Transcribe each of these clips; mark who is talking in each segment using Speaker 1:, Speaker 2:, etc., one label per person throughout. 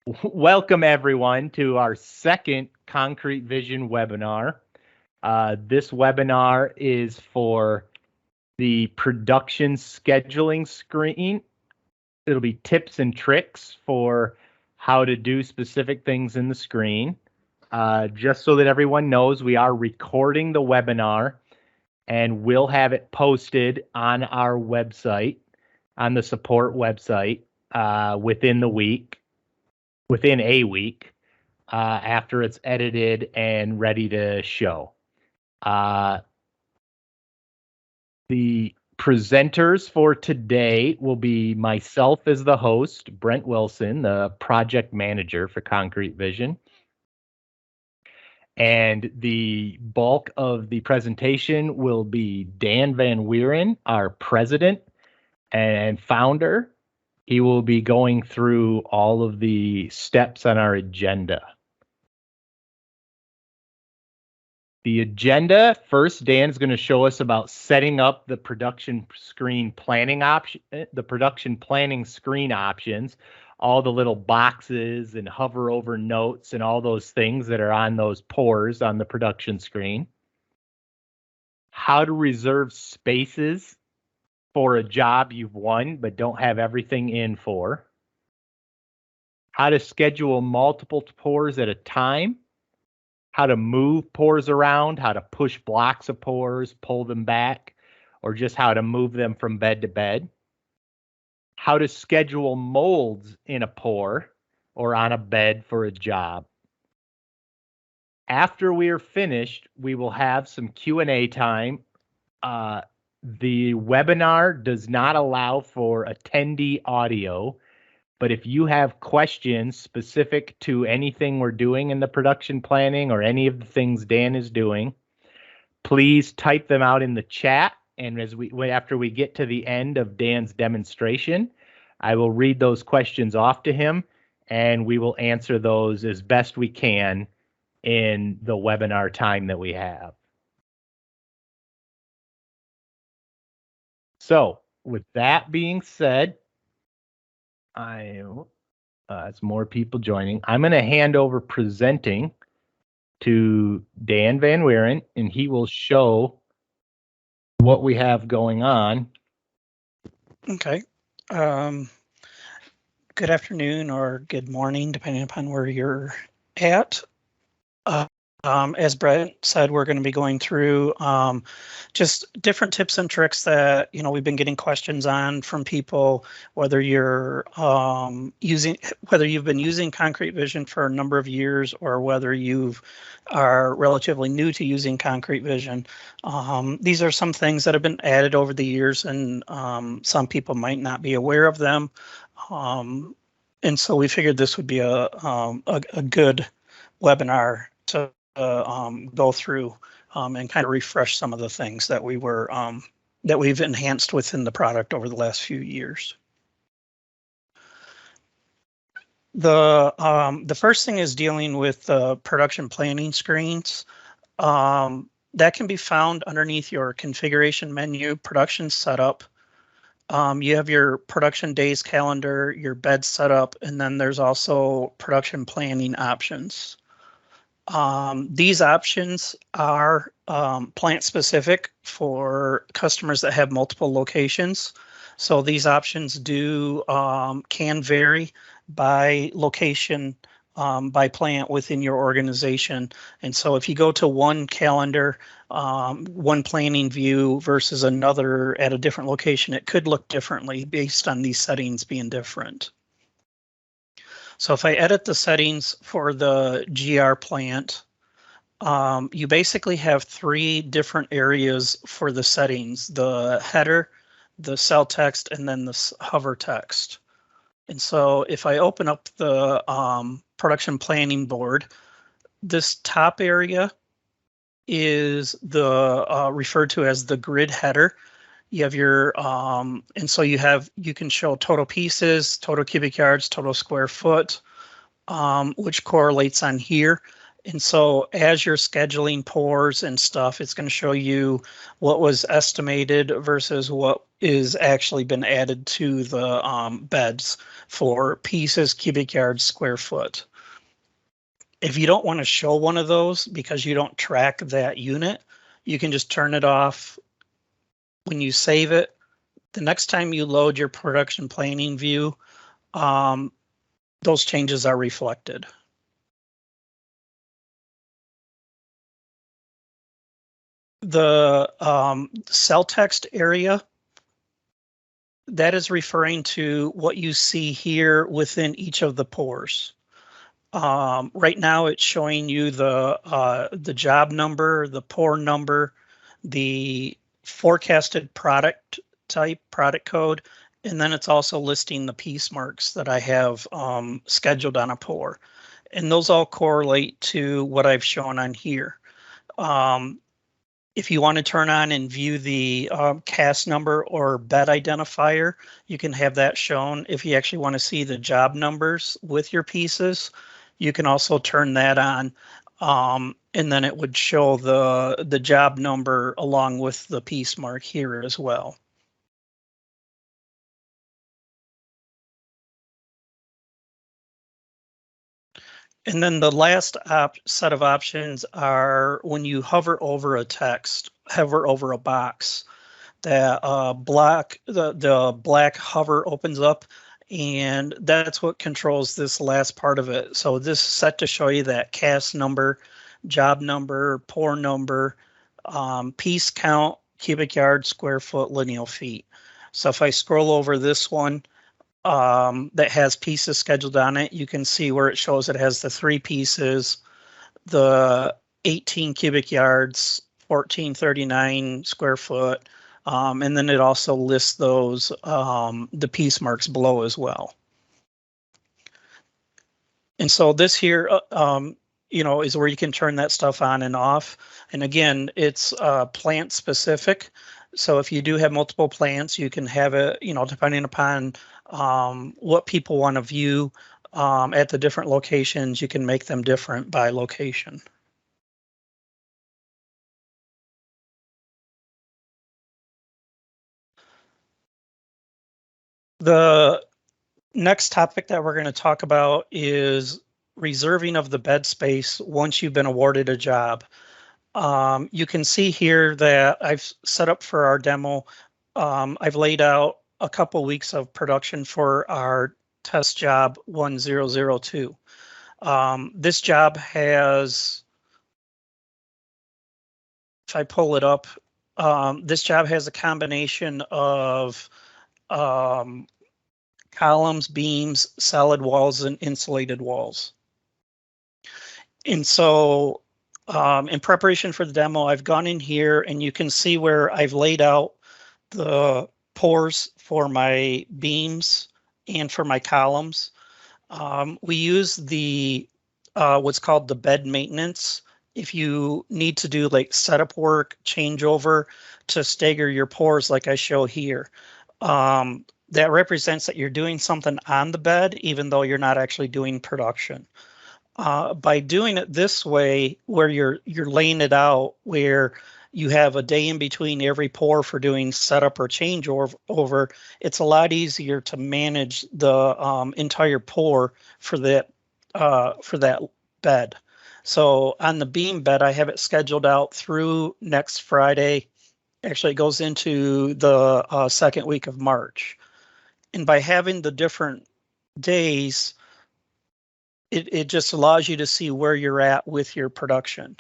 Speaker 1: Welcome everyone to our second Concrete Vision webinar. This webinar is for the production scheduling screen. It'll be tips and tricks for how to do specific things in the screen. Just so that everyone knows, we are recording the webinar and we'll have it posted on our website, on the support website, within a week after it's edited and ready to show. The presenters for today will be myself as the host, Brent Willson, the project manager for Concrete Vision. And the bulk of the presentation will be Dan VanWieren, our president and founder. He will be going through all of the steps on our agenda. The agenda, first, Dan is going to show us about setting up the production screen planning option, the production planning screen options, all the little boxes and hover over notes and all those things that are on those pores on the production screen. How to reserve spaces for a job you've won but don't have everything in for. How to schedule multiple pores at a time. How to move pores around, how to push blocks of pores, pull them back, or just how to move them from bed to bed. How to schedule molds in a pore or on a bed for a job. After we are finished, we will have some Q&A time. The webinar does not allow for attendee audio, but if you have questions specific to anything we're doing in the production planning or any of the things Dan is doing, please type them out in the chat. And after we get to the end of Dan's demonstration, I will read those questions off to him and we will answer those as best we can in the webinar time that we have. So with that being said, as more people joining, I'm going to hand over presenting to Dan VanWieren, and he will show what we have going on.
Speaker 2: Okay. Good afternoon or good morning, depending upon where you're at. As Brent said, we're going to be going through just different tips and tricks that we've been getting questions on from people, whether you're whether you've been using Concrete Vision for a number of years or whether you are relatively new to using Concrete Vision. These are some things that have been added over the years, and some people might not be aware of them. And so we figured this would be a good webinar to go through and kind of refresh some of the things that we've enhanced within the product over the last few years. The first thing is dealing with production planning screens. That can be found underneath your configuration menu, production setup. You have your production days calendar, your bed setup, and then there's also production planning options. These options are plant specific for customers that have multiple locations. So these options can vary by location, by plant within your organization. And so if you go to one calendar, one planning view versus another at a different location, it could look differently based on these settings being different. So if I edit the settings for the GR plant, you basically have three different areas for the settings: the header, the cell text, and then the hover text. And so if I open up the production planning board, this top area is the referred to as the grid header. You have your and so you can show total pieces, total cubic yards, total square foot, which correlates on here. And so as you're scheduling pours and stuff, it's going to show you what was estimated versus what is actually been added to the beds for pieces, cubic yards, square foot. If you don't want to show one of those because you don't track that unit, you can just turn it off when you save it. The next time you load your production planning view, those changes are reflected. The cell text area, that is referring to what you see here within each of the pours. Right now it's showing you the job number, the pour number, the forecasted product type, product code, and then it's also listing the piece marks that I have scheduled on a pour. And those all correlate to what I've shown on here. If you want to turn on and view the cast number or bed identifier, you can have that shown. If you actually want to see the job numbers with your pieces, you can also turn that on, and then it would show the job number along with the piece mark here as well. And then the last set of options are when you hover over a text, hover over a box, that the black hover opens up, and that's what controls this last part of it. So this is set to show you that cast number, job number, pour number, piece count, cubic yard, square foot, lineal feet. So if I scroll over this one, that has pieces scheduled on it, you can see where it shows it has the 3 pieces, the 18 cubic yards, 1439 square foot, and then it also lists those the piece marks below as well. And so this here, is where you can turn that stuff on and off. And again, it's plant specific. So if you do have multiple plants, you can have it, depending upon what people want to view at the different locations, you can make them different by location. The next topic that we're going to talk about is reserving of the bed space once you've been awarded a job. You can see here that I've set up for our demo. I've laid out a couple weeks of production for our test job 1002. This job has, if I pull it up, this job has a combination of columns, beams, solid walls, and insulated walls. And so in preparation for the demo, I've gone in here and you can see where I've laid out the pours for my beams and for my columns. We use the what's called the bed maintenance. If you need to do like setup work, changeover to stagger your pours like I show here, that represents that you're doing something on the bed, even though you're not actually doing production. By doing it this way, where you're laying it out, where you have a day in between every pour for doing setup or change over, it's a lot easier to manage the entire pour for that bed. So on the beam bed, I have it scheduled out through next Friday. Actually, it goes into the second week of March. And by having the different days, it just allows you to see where you're at with your production.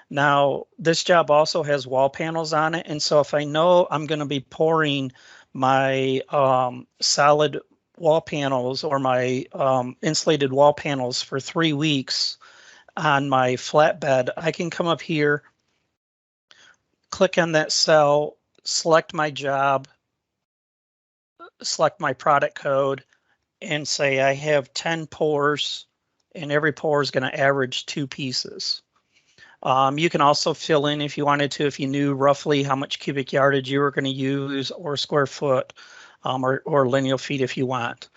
Speaker 2: Now, this job also has wall panels on it. And so if I know I'm going to be pouring my solid wall panels or my insulated wall panels for 3 weeks on my flatbed, I can come up here, click on that cell, select my job, select my product code, and say I have 10 pours, and every pour is going to average 2 pieces. You can also fill in if you wanted to, if you knew roughly how much cubic yardage you were going to use, or square foot, or lineal feet if you want.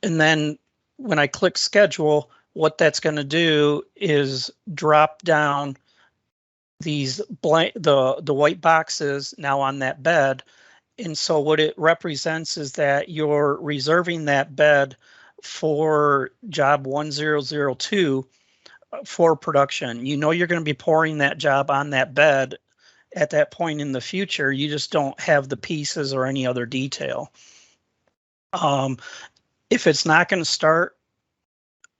Speaker 2: And then when I click schedule, what that's going to do is drop down these the white boxes now on that bed. And so what it represents is that you're reserving that bed for job 1002 for production. You know you're going to be pouring that job on that bed at that point in the future. You just don't have the pieces or any other detail. If it's not going to start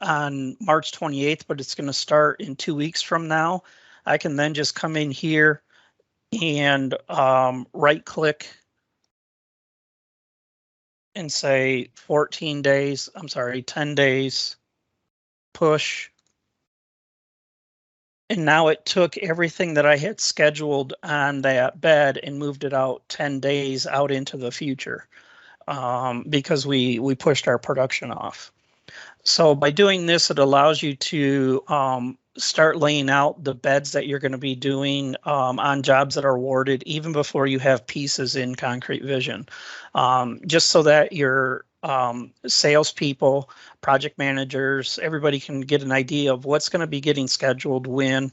Speaker 2: on March 28th, but it's going to start in 2 weeks from now, I can then just come in here and right click and say 10 days, push. And now it took everything that I had scheduled on that bed and moved it out 10 days out into the future because we pushed our production off. So by doing this, it allows you to start laying out the beds that you're going to be doing on jobs that are awarded even before you have pieces in concrete vision, just so that your salespeople, project managers, everybody can get an idea of what's going to be getting scheduled when.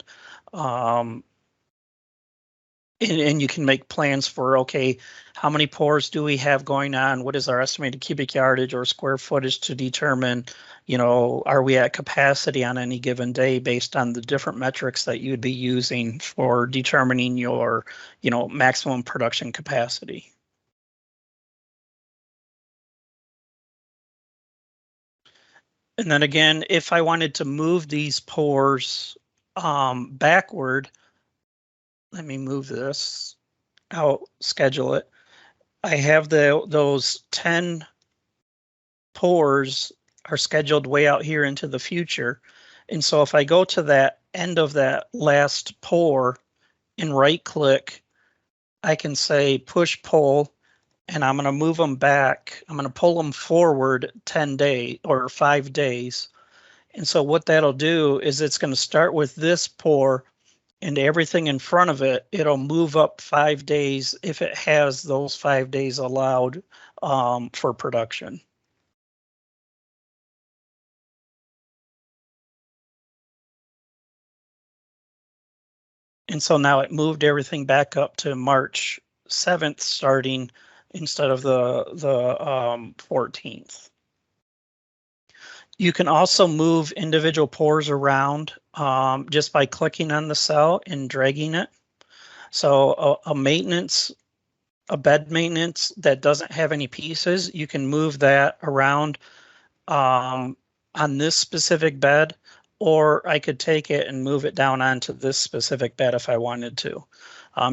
Speaker 2: And you can make plans for, okay, how many pours do we have going on? What is our estimated cubic yardage or square footage to determine, are we at capacity on any given day based on the different metrics that you'd be using for determining your, maximum production capacity. And then again, if I wanted to move these pours backward, let me move this out, schedule it. I have those 10 pours are scheduled way out here into the future. And so if I go to that end of that last pour and right click, I can say push pull, and I'm going to move them back. I'm going to pull them forward 10 days or 5 days. And so what that'll do is it's going to start with this pour, and everything in front of it, it'll move up 5 days if it has those 5 days allowed for production. And so now it moved everything back up to March 7th starting instead of the 14th. You can also move individual pours around just by clicking on the cell and dragging it. So a bed maintenance that doesn't have any pieces, you can move that around on this specific bed, or I could take it and move it down onto this specific bed if I wanted to,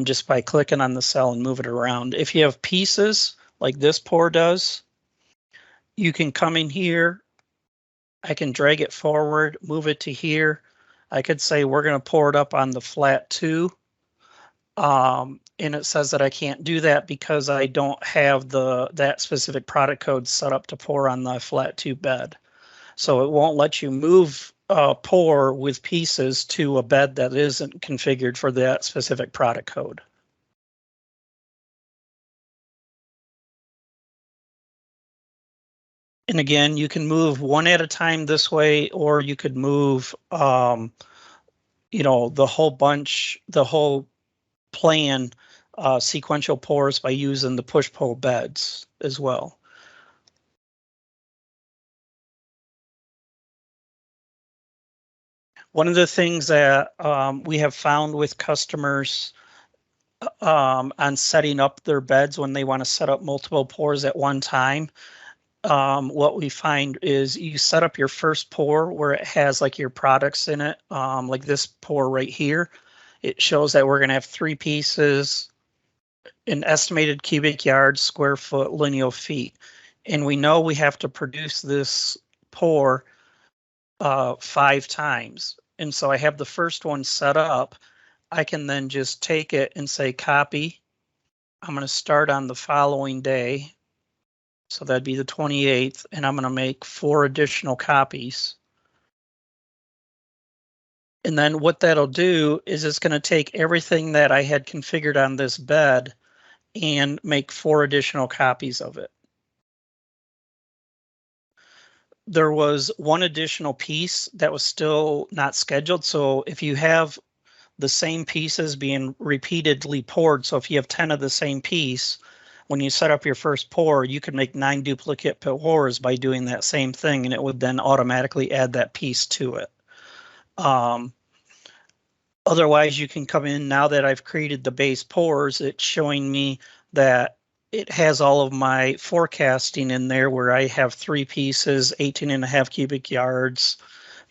Speaker 2: just by clicking on the cell and move it around. If you have pieces like this pour does, you can come in here. I can drag it forward, move it to here. I could say we're going to pour it up on the flat 2. And it says that I can't do that because I don't have that specific product code set up to pour on the flat 2 bed. So it won't let you move pour with pieces to a bed that isn't configured for that specific product code. And again, you can move one at a time this way, or you could move, the whole bunch, the whole plan, sequential pours by using the push-pull beds as well. One of the things that we have found with customers on setting up their beds when they want to set up multiple pours at one time, what we find is you set up your first pour where it has like your products in it, like this pour right here. It shows that we're going to have 3 pieces, an estimated cubic yards, square foot, lineal feet. And we know we have to produce this pour 5 times. And so I have the first one set up. I can then just take it and say copy. I'm going to start on the following day. So that'd be the 28th, and I'm going to make 4 additional copies. And then what that'll do is it's going to take everything that I had configured on this bed and make 4 additional copies of it. there was one additional piece that was still not scheduled. So if you have the same pieces being repeatedly poured, so if you have 10 of the same piece, when you set up your first pour, you can make 9 duplicate pours by doing that same thing, and it would then automatically add that piece to it. Otherwise, you can come in, now that I've created the base pours, it's showing me that it has all of my forecasting in there where I have 3 pieces, 18.5 cubic yards,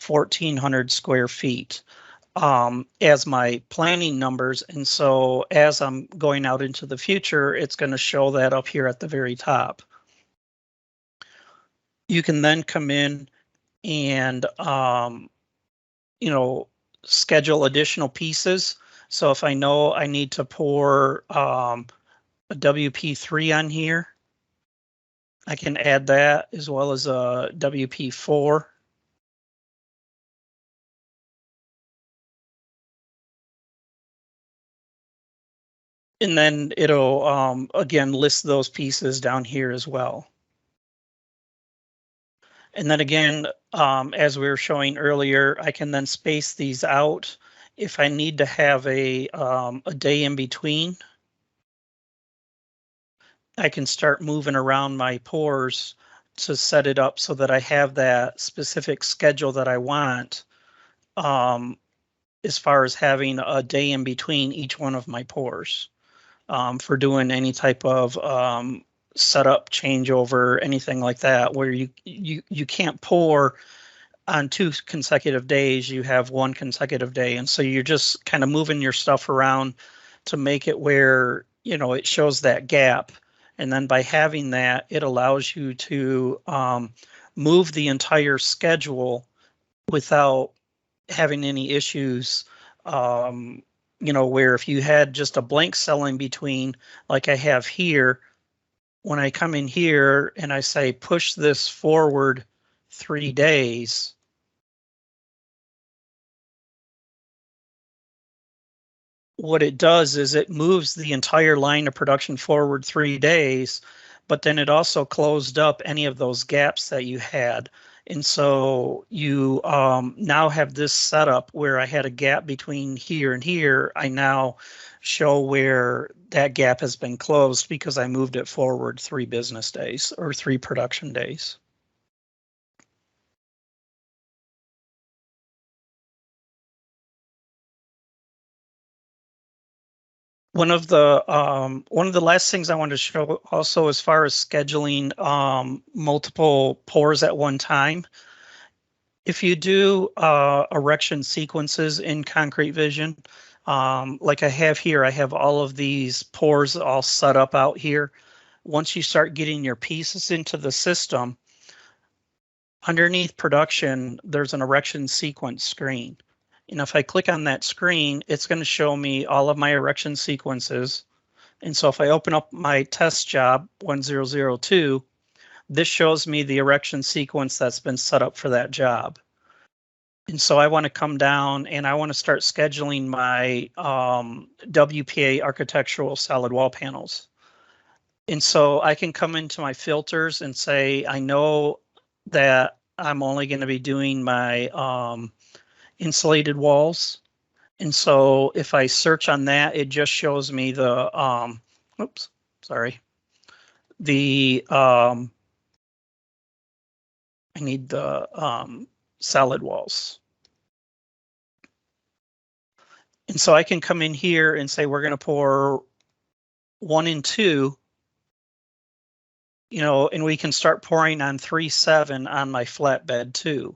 Speaker 2: 1,400 square feet as my planning numbers. And so as I'm going out into the future, it's going to show that up here at the very top. You can then come in and, schedule additional pieces. So if I know I need to pour a WP3 on here, I can add that, as well as a WP4. And then it'll, again, list those pieces down here as well. And then again, as we were showing earlier, I can then space these out. If I need to have a day in between, I can start moving around my pours to set it up so that I have that specific schedule that I want, as far as having a day in between each one of my pours, for doing any type of setup, changeover, anything like that, where you can't pour on 2 consecutive days. You have 1 consecutive day, and so you're just kind of moving your stuff around to make it where it shows that gap. And then by having that, it allows you to move the entire schedule without having any issues. Where if you had just a blank cell in between, like I have here, when I come in here and I say push this forward 3 days, what it does is it moves the entire line of production forward 3 days, but then it also closed up any of those gaps that you had. And so you now have this setup where I had a gap between here and here. I now show where that gap has been closed because I moved it forward 3 business days or 3 production days. One of the last things I wanted to show also, as far as scheduling multiple pours at one time, if you do erection sequences in Concrete Vision, like I have here, I have all of these pours all set up out here. Once you start getting your pieces into the system, underneath production, there's an erection sequence screen. And if I click on that screen, it's going to show me all of my erection sequences. And so if I open up my test job 1002, this shows me the erection sequence that's been set up for that job. And so I want to come down and I want to start scheduling my WPA architectural solid wall panels. And so I can come into my filters and say, I know that I'm only going to be doing my insulated walls. And so if I search on that, it just shows me the, I need the solid walls. And so I can come in here and say, we're going to pour 1 and 2, and we can start pouring on 3/7 on my flatbed too.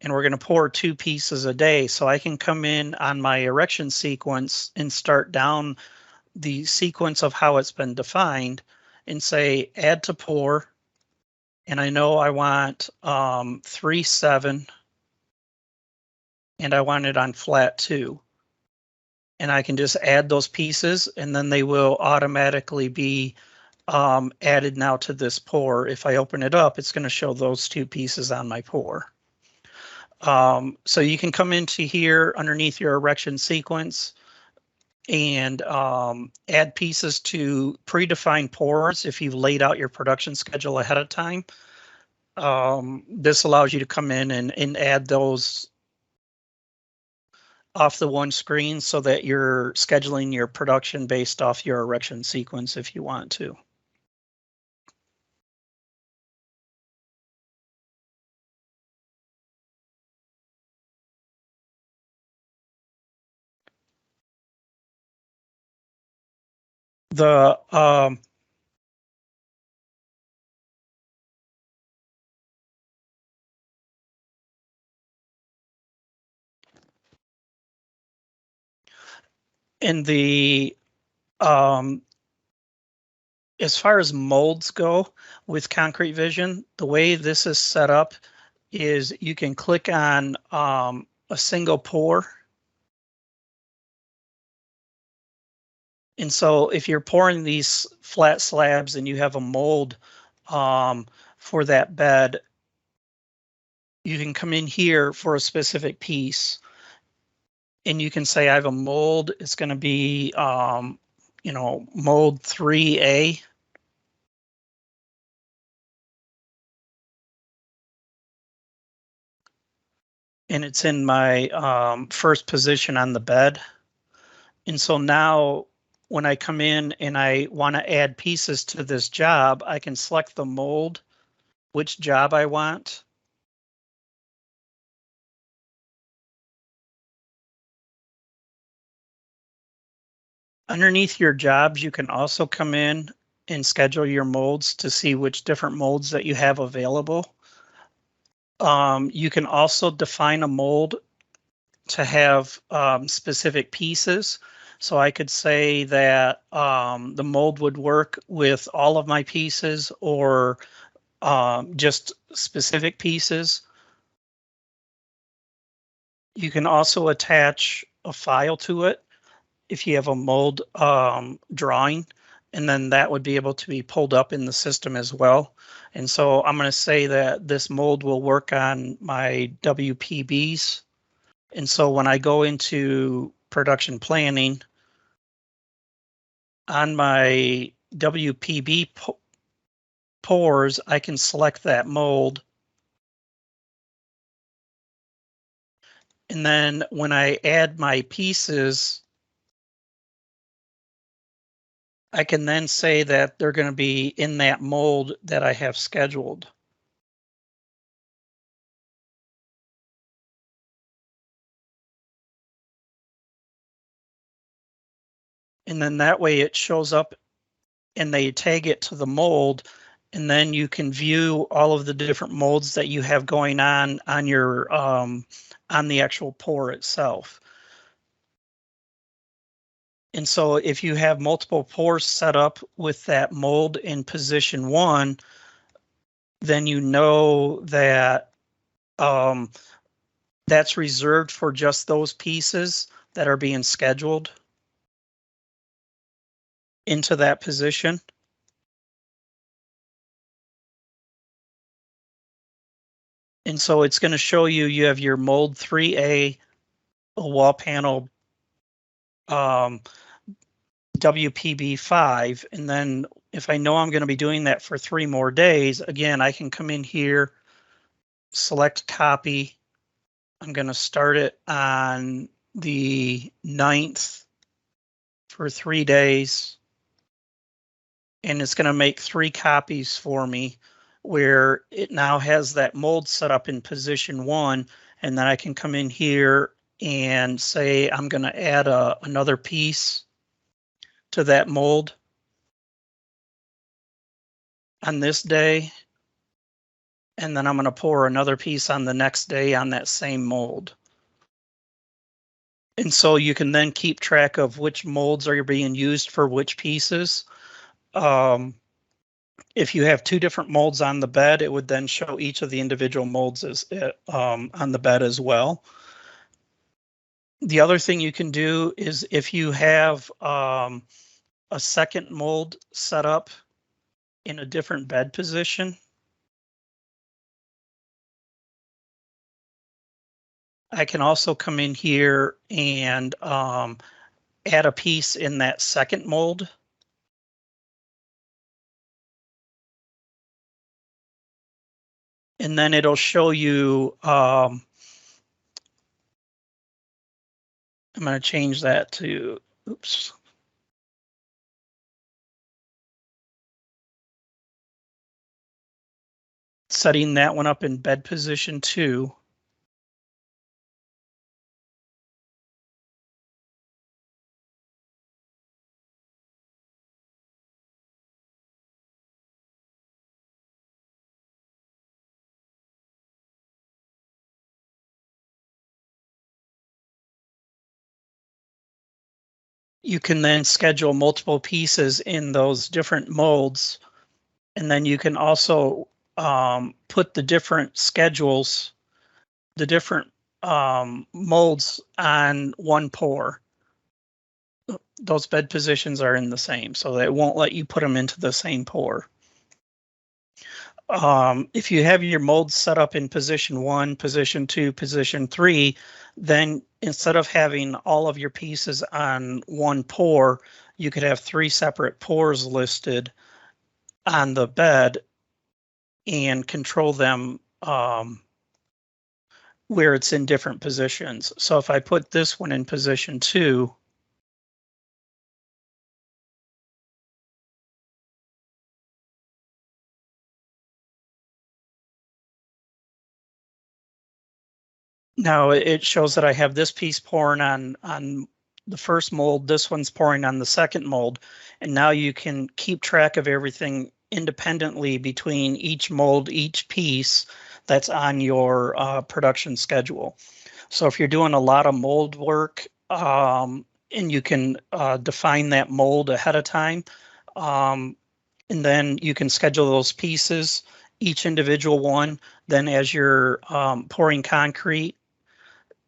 Speaker 2: And we're going to pour 2 pieces a day. So I can come in on my erection sequence and start down the sequence of how it's been defined and say add to pour. And I know I want 3/7 and I want it on flat 2. And I can just add those pieces and then they will automatically be added now to this pour. If I open it up, it's going to show those 2 pieces on my pour. So you can come into here underneath your erection sequence and add pieces to predefined pours if you've laid out your production schedule ahead of time. This allows you to come in and add those off the one screen so that you're scheduling your production based off your erection sequence if you want to. The in the as far as molds go with Concrete Vision, the way this is set up is you can click on a single pour. And so if you're pouring these flat slabs and you have a mold for that bed, you can come in here for a specific piece and you can say I have a mold. It's going to be, mold 3A. And it's in my first position on the bed. And so now when I come in and I want to add pieces to this job, I can select the mold, which job I want. Underneath your jobs, you can also come in and schedule your molds to see which different molds that you have available. You can also define a mold to have specific pieces. So I could say that the mold would work with all of my pieces or just specific pieces. You can also attach a file to it if you have a mold drawing, and then that would be able to be pulled up in the system as well. And so I'm going to say that this mold will work on my WPBs. And so when I go into production planning, on my WPB pours, I can select that mold. And then when I add my pieces, I can then say that they're going to be in that mold that I have scheduled. And then that way it shows up and they tag it to the mold, and then you can view all of the different molds that you have going on your on the actual pour itself. And so if you have multiple pours set up with that mold in position 1, then you know that that's reserved for just those pieces that are being scheduled into that position. And so it's going to show you have your mold 3A, a wall panel WPB5. And then if I know I'm going to be doing that for 3 more days, again, I can come in here, select copy. I'm going to start it on the 9th for 3 days. And it's going to make 3 copies for me where it now has that mold set up in position 1. And then I can come in here and say I'm going to add another piece to that mold on this day. And then I'm going to pour another piece on the next day on that same mold. And so you can then keep track of which molds are being used for which pieces. If you have 2 different molds on the bed, it would then show each of the individual molds as, on the bed as well. The other thing you can do is if you have a second mold set up in a different bed position, I can also come in here and add a piece in that second mold. and then it'll show you, I'm going to change that to, oops. Setting that one up in bed position 2. You can then schedule multiple pieces in those different molds. And then you can also put the different schedules, the different molds on one pour. Those bed positions are in the same, so that it won't let you put them into the same pour. If you have your molds set up in position 1, position 2, position 3, then instead of having all of your pieces on one pour, you could have 3 separate pours listed on the bed and control them where it's in different positions. So if I put this one in position 2, now it shows that I have this piece pouring on the first mold, this one's pouring on the second mold, and now you can keep track of everything independently between each mold, each piece that's on your production schedule. So if you're doing a lot of mold work, and you can define that mold ahead of time, and then you can schedule those pieces, each individual one. Then as you're pouring concrete,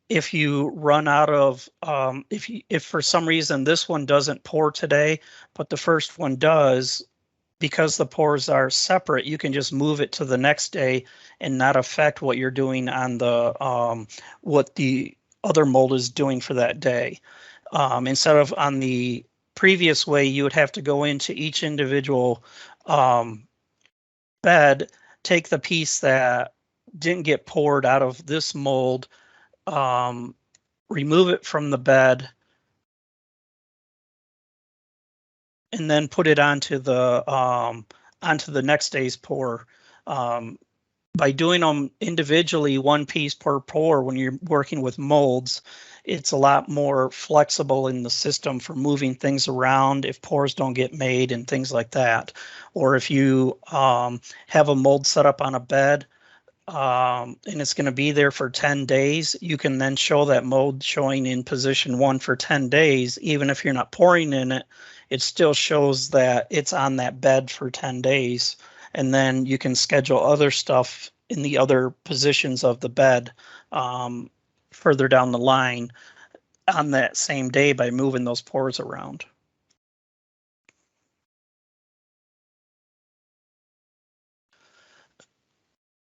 Speaker 2: if you run out of, if for some reason this one doesn't pour today, but the first one does, because the pours are separate, you can just move it to the next day and not affect what you're doing on the what the other mold is doing for that day. Instead of on the previous way, you would have to go into each individual bed, take the piece that didn't get poured out of this mold, remove it from the bed, and then put it onto the next day's pour. By doing them individually, one piece per pour, when you're working with molds, it's a lot more flexible in the system for moving things around if pours don't get made and things like that. Or if you have a mold set up on a bed, and it's going to be there for 10 days, you can then show that mold showing in position 1 for 10 days. Even if you're not pouring in it, it still shows that it's on that bed for 10 days. And then you can schedule other stuff in the other positions of the bed further down the line on that same day by moving those pours around.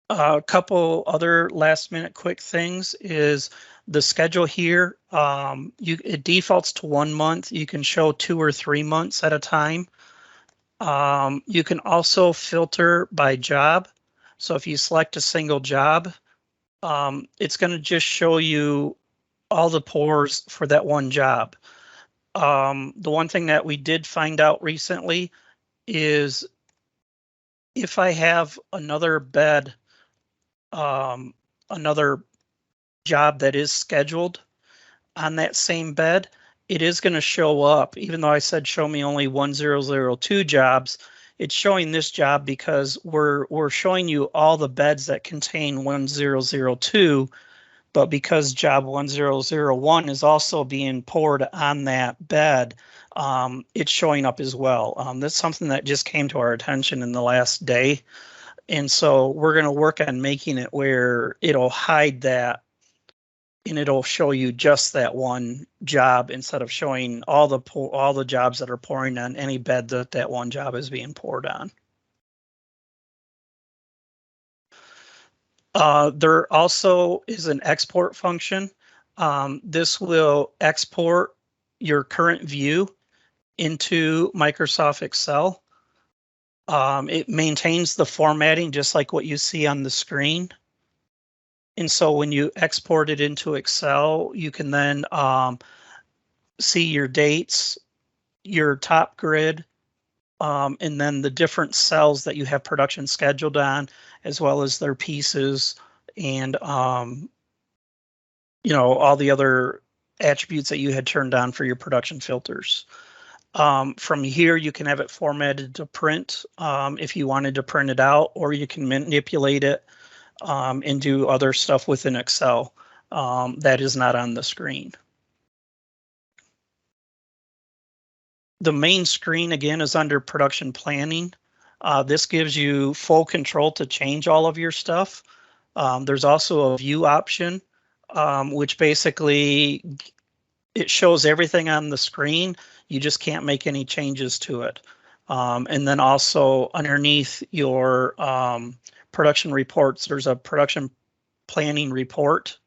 Speaker 2: A couple other last minute quick things is the schedule here. It defaults to 1 month. You can show 2 or 3 months at a time. You can also filter by job. So if you select a single job, it's going to just show you all the pours for that one job. The one thing that we did find out recently is if I have another bed, another job that is scheduled on that same bed, it is going to show up. Even though I said show me only 1002 jobs, it's showing this job because we're showing you all the beds that contain 1002, but because job 1001 is also being poured on that bed, it's showing up as well. That's something that just came to our attention in the last day. And so we're going to work on making it where it'll hide that and it'll show you just that one job instead of showing all the jobs that are pouring on any bed that one job is being poured on. There also is an export function. This will export your current view into Microsoft Excel. It maintains the formatting just like what you see on the screen. And so when you export it into Excel, you can then see your dates, your top grid, and then the different cells that you have production scheduled on, as well as their pieces and all the other attributes that you had turned on for your production filters. From here, you can have it formatted to print if you wanted to print it out, or you can manipulate it and do other stuff within Excel that is not on the screen. The main screen, again, is under production planning. This gives you full control to change all of your stuff. There's also a view option, which basically it shows everything on the screen. You just can't make any changes to it. And then also underneath your production reports, there's a production planning report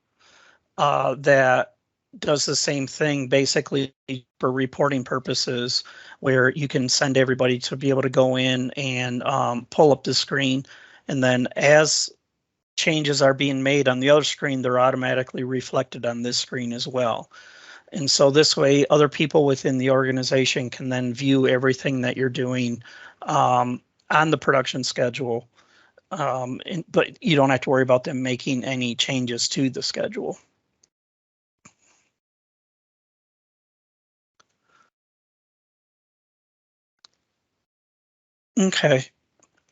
Speaker 2: that does the same thing basically for reporting purposes, where you can send everybody to be able to go in and pull up the screen. And then as changes are being made on the other screen, they're automatically reflected on this screen as well. And so this way, other people within the organization can then view everything that you're doing on the production schedule. But you don't have to worry about them making any changes to the schedule. Okay.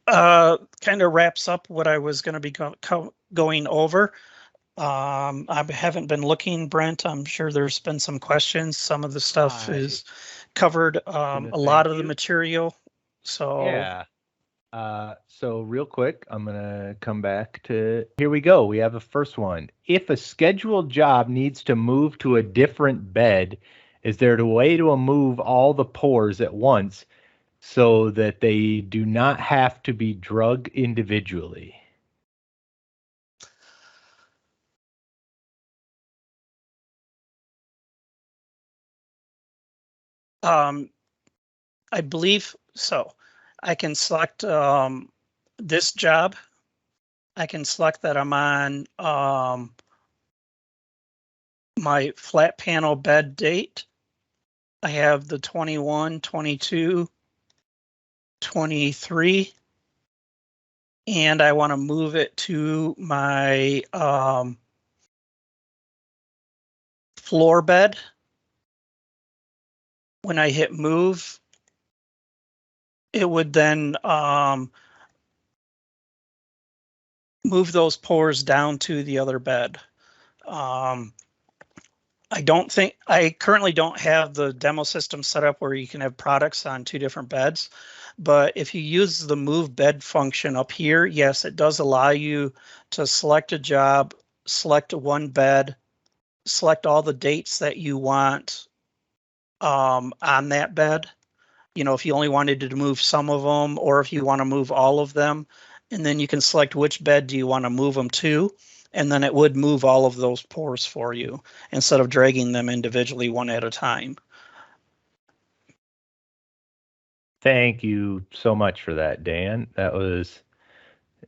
Speaker 2: Kind of wraps up what I was going to be going over. I haven't been looking, Brent. I'm sure there's been some questions. Some of the stuff is covered, a lot of the material. So
Speaker 1: yeah. So real quick, I'm gonna come back to, here we go. We have a first one. If a scheduled job needs to move to a different bed, is there a way to move all the pores at once so that they do not have to be drugged individually?
Speaker 2: I believe so. I can select this job. I can select that I'm on my flat panel bed date. I have the 21, 22, 23, and I want to move it to my floor bed. When I hit move, it would then move those pores down to the other bed. I currently don't have the demo system set up where you can have products on two different beds, but if you use the move bed function up here, yes, it does allow you to select a job, select one bed, select all the dates that you want on that bed. If you only wanted to move some of them, or if you want to move all of them, and then you can select which bed do you want to move them to, and then it would move all of those pores for you instead of dragging them individually one at a time.
Speaker 1: Thank you so much for that, Dan. That was,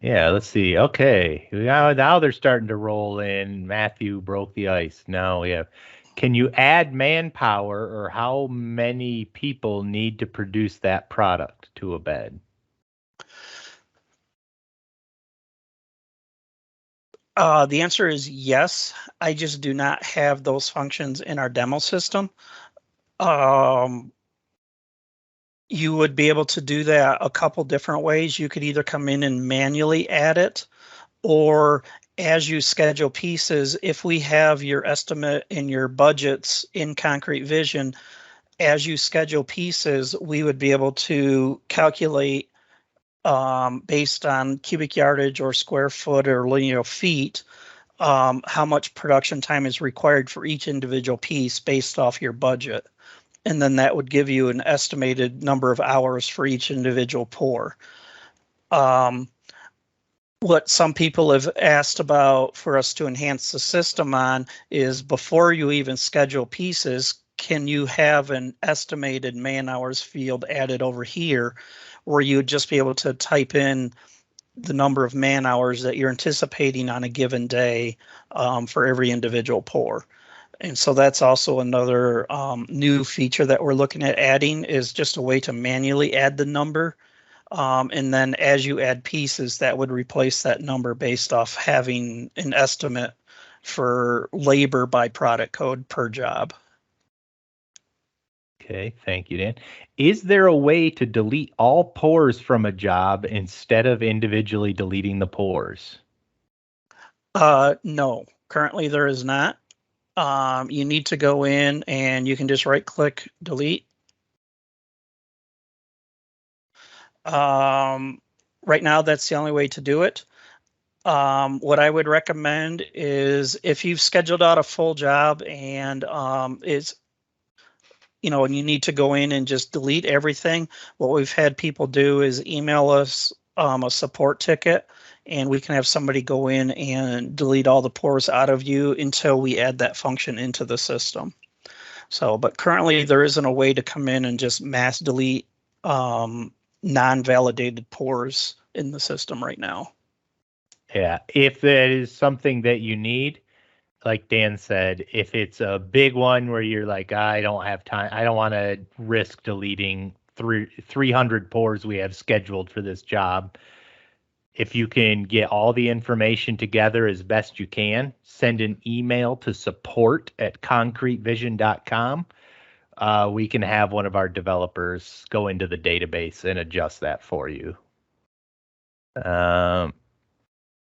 Speaker 1: yeah, let's see. Okay. Now they're starting to roll in. Matthew broke the ice. Now we have, can you add manpower, or how many people need to produce that product to a bed?
Speaker 2: The answer is yes. I just do not have those functions in our demo system. You would be able to do that a couple different ways. You could either come in and manually add it, or as you schedule pieces, if we have your estimate and your budgets in Concrete Vision, as you schedule pieces, we would be able to calculate based on cubic yardage or square foot or linear feet, how much production time is required for each individual piece based off your budget. And then that would give you an estimated number of hours for each individual pour. What some people have asked about for us to enhance the system on is, before you even schedule pieces, can you have an estimated man hours field added over here where you would just be able to type in the number of man hours that you're anticipating on a given day for every individual pour. And so that's also another new feature that we're looking at adding, is just a way to manually add the number. And then as you add pieces, that would replace that number based off having an estimate for labor by product code per job.
Speaker 1: Okay, thank you, Dan. Is there a way to delete all pours from a job instead of individually deleting the pours?
Speaker 2: No, currently there is not. You need to go in and you can just right click delete. Right now, that's the only way to do it. What I would recommend is if you've scheduled out a full job and and you need to go in and just delete everything, what we've had people do is email us a support ticket, and we can have somebody go in and delete all the pours out of you until we add that function into the system. So, but currently there isn't a way to come in and just mass delete non-validated pours in the system right now.
Speaker 1: Yeah, if that is something that you need, like Dan said, if it's a big one where you're like, I don't have time, I don't want to risk deleting 300 pours we have scheduled for this job. If you can get all the information together as best you can, send an email to support@concretevision.com. We can have one of our developers go into the database and adjust that for you.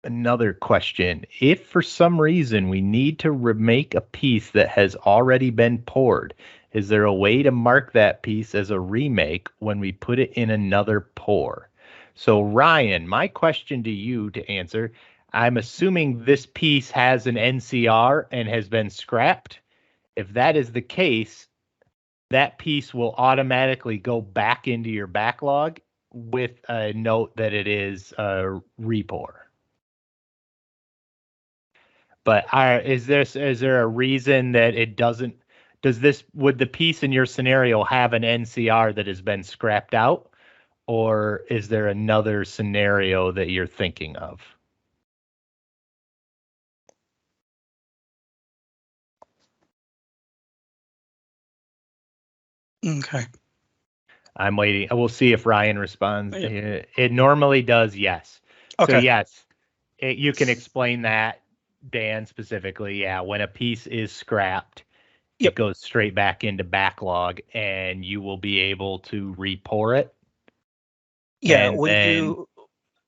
Speaker 1: Another question. If for some reason we need to remake a piece that has already been poured, is there a way to mark that piece as a remake when we put it in another pour? So Ryan, my question to you to answer, I'm assuming this piece has an NCR and has been scrapped. If that is the case, that piece will automatically go back into your backlog with a note that it is a repour. But is there a reason that it doesn't? Would the piece in your scenario have an NCR that has been scrapped out, or is there another scenario that you're thinking of?
Speaker 2: Okay.
Speaker 1: I'm waiting. We'll see if Ryan responds.
Speaker 2: Yeah.
Speaker 1: It normally does, yes.
Speaker 2: Okay.
Speaker 1: So yes, you can explain that, Dan, specifically. Yeah, when a piece is scrapped,
Speaker 2: Yep.
Speaker 1: it goes straight back into backlog, and you will be able to repour it.
Speaker 2: Yeah,
Speaker 1: and
Speaker 2: when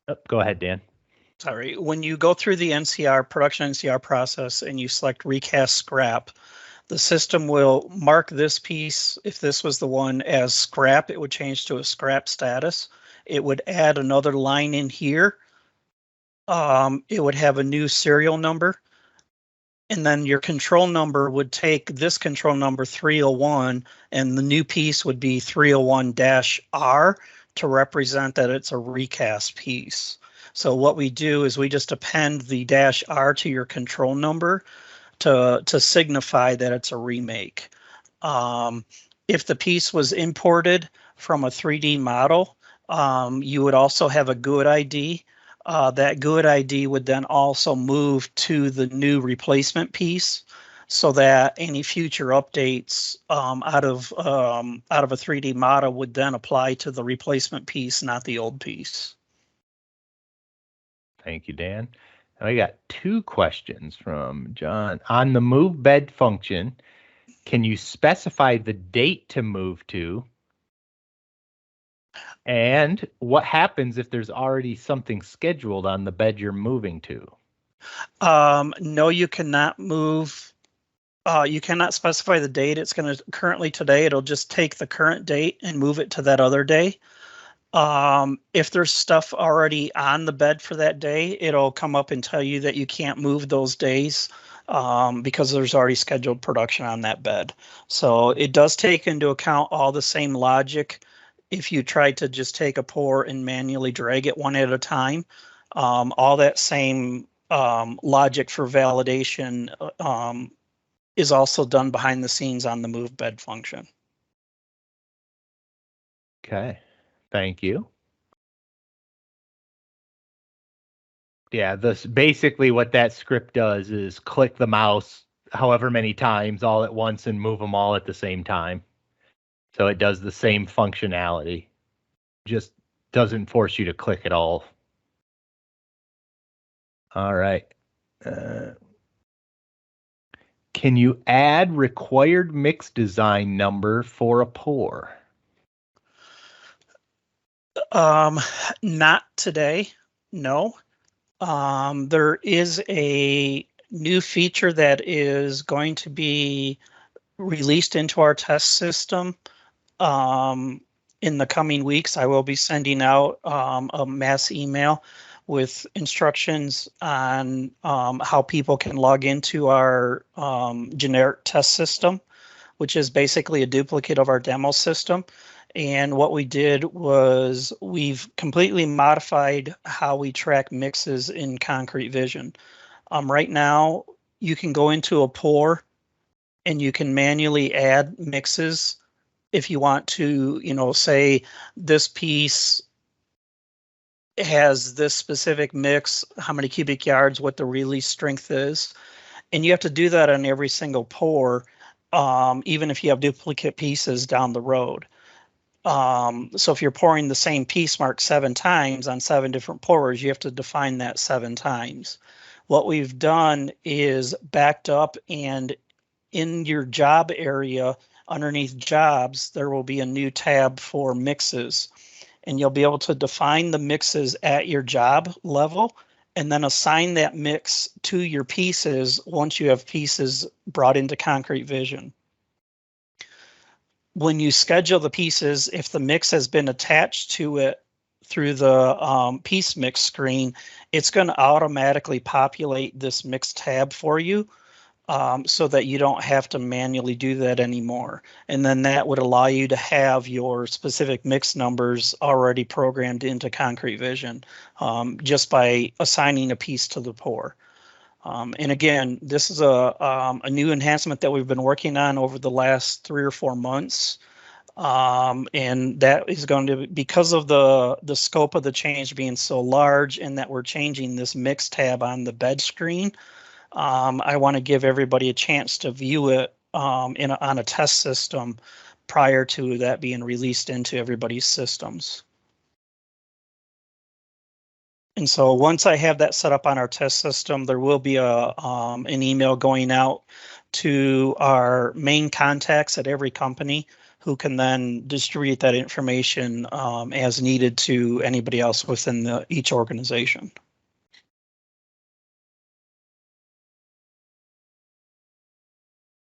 Speaker 1: then, go ahead, Dan.
Speaker 2: Sorry, when you go through the production NCR process and you select recast scrap, the system will mark this piece, if this was the one, as scrap. It would change to a scrap status. It would add another line in here. It would have a new serial number. And then your control number would take this control number 301, and the new piece would be 301-R to represent that it's a recast piece. So what we do is we just append the -R to your control number to signify that it's a remake. If the piece was imported from a 3D model, you would also have a good ID. That good ID would then also move to the new replacement piece, so that any future updates out of a 3D model would then apply to the replacement piece, not the old piece.
Speaker 1: Thank you, Dan. And I got two questions from John. On the move bed function, can you specify the date to move to? And what happens if there's already something scheduled on the bed you're moving to?
Speaker 2: No, you cannot move. You cannot specify the date. It's going to currently today. It'll just take the current date and move it to that other day. If there's stuff already on the bed for that day, it'll come up and tell you that you can't move those days because there's already scheduled production on that bed. So it does take into account all the same logic. If you try to just take a pour and manually drag it one at a time, all that same logic for validation is also done behind the scenes on the move bed function.
Speaker 1: Okay, thank you. Yeah, this basically what that script does is click the mouse however many times all at once and move them all at the same time. So it does the same functionality, just doesn't force you to click at all. All right. Can you add required mix design number for a pour?
Speaker 2: Not today, no. There is a new feature that is going to be released into our test system in the coming weeks. I will be sending out a mass email with instructions on how people can log into our generic test system, which is basically a duplicate of our demo system. And what we did was we've completely modified how we track mixes in Concrete Vision. Right now, you can go into a pour and you can manually add mixes if you want to, say this piece has this specific mix, how many cubic yards, what the release strength is. And you have to do that on every single pour, even if you have duplicate pieces down the road. So if you're pouring the same piece marked 7 times on 7 different pourers, you have to define that 7 times. What we've done is backed up, and in your job area, underneath jobs, there will be a new tab for mixes, and you'll be able to define the mixes at your job level and then assign that mix to your pieces once you have pieces brought into Concrete Vision. When you schedule the pieces, if the mix has been attached to it through the piece mix screen, it's going to automatically populate this mix tab for you so that you don't have to manually do that anymore. And then that would allow you to have your specific mix numbers already programmed into Concrete Vision just by assigning a piece to the pour. And again, this is a new enhancement that we've been working on over the last 3 or 4 months. And that is going to, because of the scope of the change being so large and that we're changing this mix tab on the bed screen, I want to give everybody a chance to view it on a test system prior to that being released into everybody's systems. And so once I have that set up on our test system, there will be an email going out to our main contacts at every company who can then distribute that information as needed to anybody else within each organization.